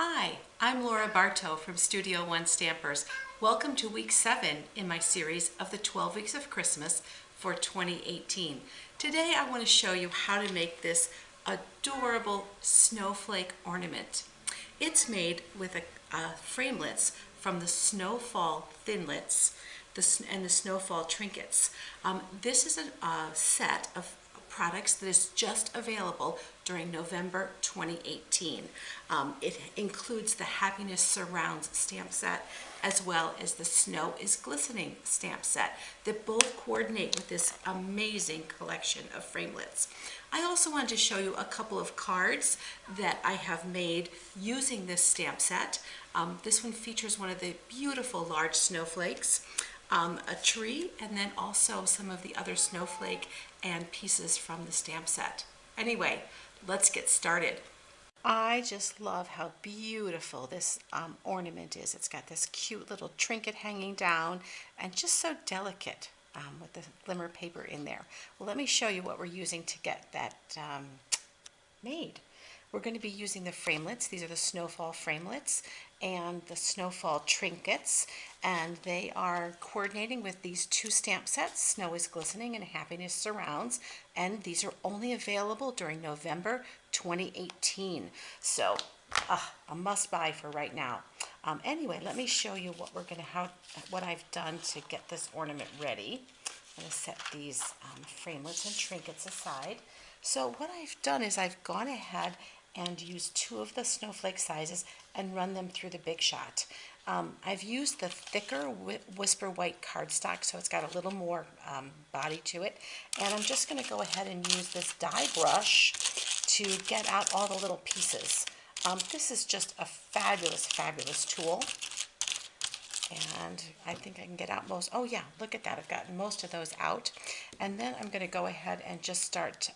Hi, I'm Laura Bartow from Studio One Stampers. Welcome to week 7 in my series of the 12 weeks of Christmas for 2018. Today I want to show you how to make this adorable snowflake ornament. It's made with framelits from the Snowfall thinlits and the Snowfall trinkets. This is a set of products that is just available during November 2018. It includes the Happiness Surrounds stamp set as well as the Snow is Glistening stamp set that both coordinate with this amazing collection of framelits. I also wanted to show you a couple of cards that I have made using this stamp set. This one features one of the beautiful large snowflakes, a tree, and then also some of the other snowflake and pieces from the stamp set. Anyway, let's get started. I just love how beautiful this ornament is. It's got this cute little trinket hanging down and just so delicate with the glimmer paper in there. Well, let me show you what we're using to get that made. We're going to be using the framelits. These are the Snowfall framelits and the Snowfall trinkets, and they are coordinating with these two stamp sets, Snow is Glistening and Happiness Surrounds, and these are only available during November 2018. So a must-buy for right now. Anyway, let me show you what I've done to get this ornament ready. I'm going to set these framelits and trinkets aside. So what I've done is I've gone ahead and used two of the snowflake sizes and run them through the Big Shot. I've used the thicker Whisper White cardstock, so it's got a little more body to it. And I'm just going to go ahead and use this die brush to get out all the little pieces. This is just a fabulous, fabulous tool. And I think I can get out most, oh yeah, look at that, I've gotten most of those out. And then I'm going to go ahead and just start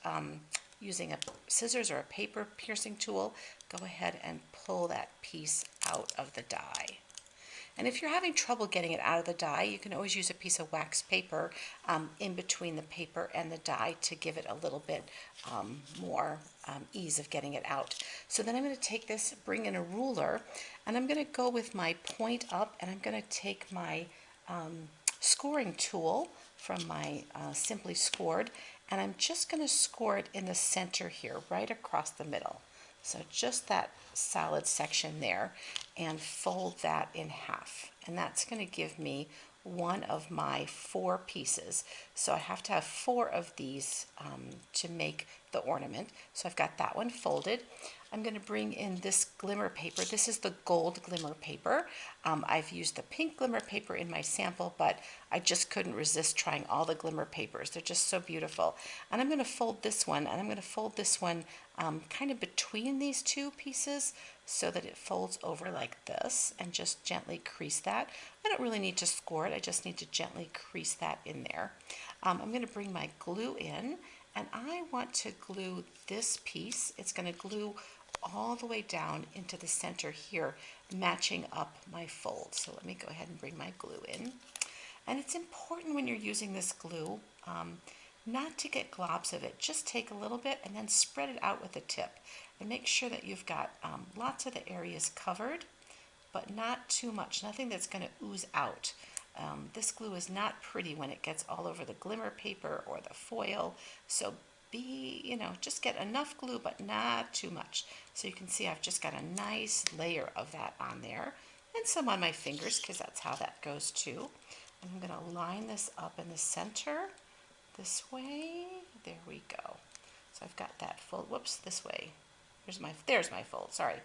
using a scissors or a paper piercing tool, go ahead and pull that piece out of the die. And if you're having trouble getting it out of the die, you can always use a piece of wax paper in between the paper and the die to give it a little bit more ease of getting it out. So then I'm going to take this, bring in a ruler, and I'm going to go with my point up, and I'm going to take my scoring tool from my Simply Scored, and I'm just going to score it in the center here, right across the middle. So just that solid section there, and fold that in half. And that's going to give me one of my 4 pieces. So I have to have 4 of these to make the ornament. So I've got that one folded. I'm going to bring in this glimmer paper. This is the gold glimmer paper. I've used the pink glimmer paper in my sample, but I just couldn't resist trying all the glimmer papers. They're just so beautiful. And I'm going to fold this one, and I'm going to fold this one kind of between these 2 pieces so that it folds over like this, and just gently crease that. I don't really need to score it, I just need to gently crease that in there. I'm going to bring my glue in, and I want to glue this piece. It's going to glue all the way down into the center here, matching up my fold. So let me go ahead and bring my glue in. And it's important when you're using this glue not to get globs of it. Just take a little bit and then spread it out with the tip. And make sure that you've got lots of the areas covered, but not too much, nothing that's going to ooze out. This glue is not pretty when it gets all over the glimmer paper or the foil, so just get enough glue, but not too much. So you can see I've just got a nice layer of that on there, and some on my fingers, because that's how that goes too. And I'm going to line this up in the center, this way, there we go. So I've got that fold, whoops, this way. There's my fold, sorry.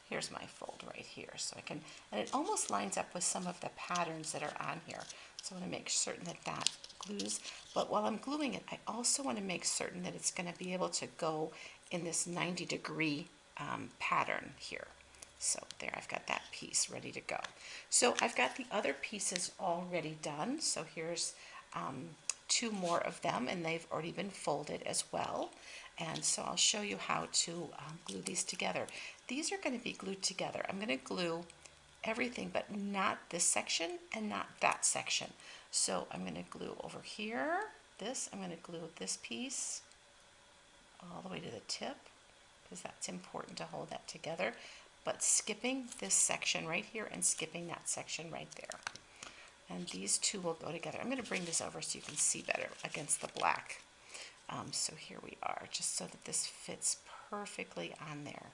Here's my fold right here. So I can, and it almost lines up with some of the patterns that are on here. So I want to make certain that that glues. But while I'm gluing it, I also want to make certain that it's going to be able to go in this 90-degree pattern here. So there, I've got that piece ready to go. So I've got the other pieces already done. So here's 2 more of them, and they've already been folded as well. And so I'll show you how to glue these together. These are going to be glued together. I'm going to glue everything, but not this section and not that section. So I'm going to glue over here, I'm going to glue this piece all the way to the tip, because that's important to hold that together. but skipping this section right here and skipping that section right there. And these two will go together. I'm going to bring this over so you can see better against the black. So here we are, just so that this fits perfectly on there.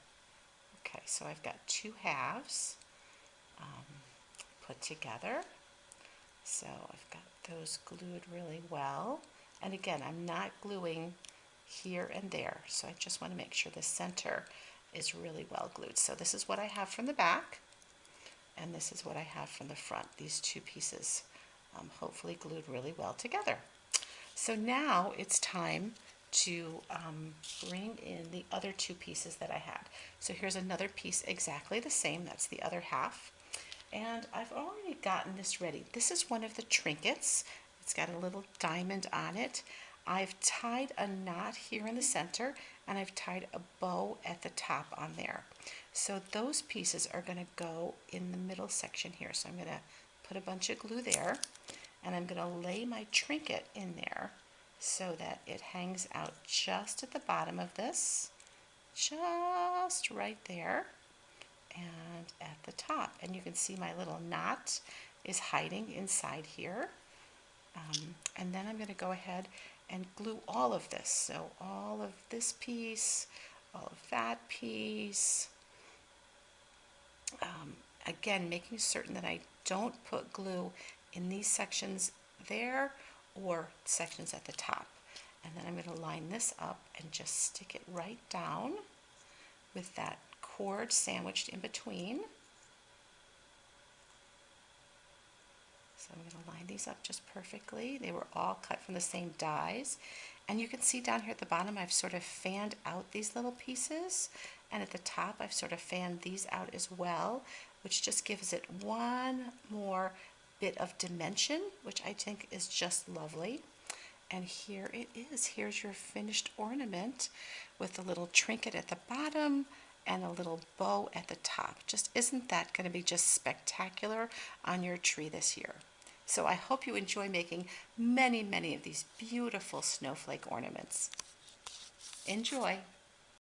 Okay, so I've got two halves put together. So I've got those glued really well. And again, I'm not gluing here and there, so I just want to make sure the center is really well glued. So this is what I have from the back, and this is what I have from the front. These two pieces hopefully glued really well together. So now it's time to bring in the other two pieces that I had. So here's another piece exactly the same. That's the other half. And I've already gotten this ready. This is one of the trinkets. It's got a little diamond on it. I've tied a knot here in the center, and I've tied a bow at the top on there. So those pieces are going to go in the middle section here. So I'm going to put a bunch of glue there, and I'm going to lay my trinket in there so that it hangs out just at the bottom of this, just right there, and at the top. And you can see my little knot is hiding inside here. And then I'm going to go ahead and glue all of this. So all of this piece, all of that piece. Again, making certain that I don't put glue in these sections there or sections at the top. And then I'm going to line this up and just stick it right down with that cord sandwiched in between. So I'm going to line these up just perfectly. They were all cut from the same dies. And you can see down here at the bottom I've sort of fanned out these little pieces. And at the top I've sort of fanned these out as well, which just gives it one more bit of dimension, which I think is just lovely. And here it is. Here's your finished ornament with a little trinket at the bottom and a little bow at the top. Just isn't that going to be just spectacular on your tree this year? So I hope you enjoy making many, many of these beautiful snowflake ornaments. Enjoy!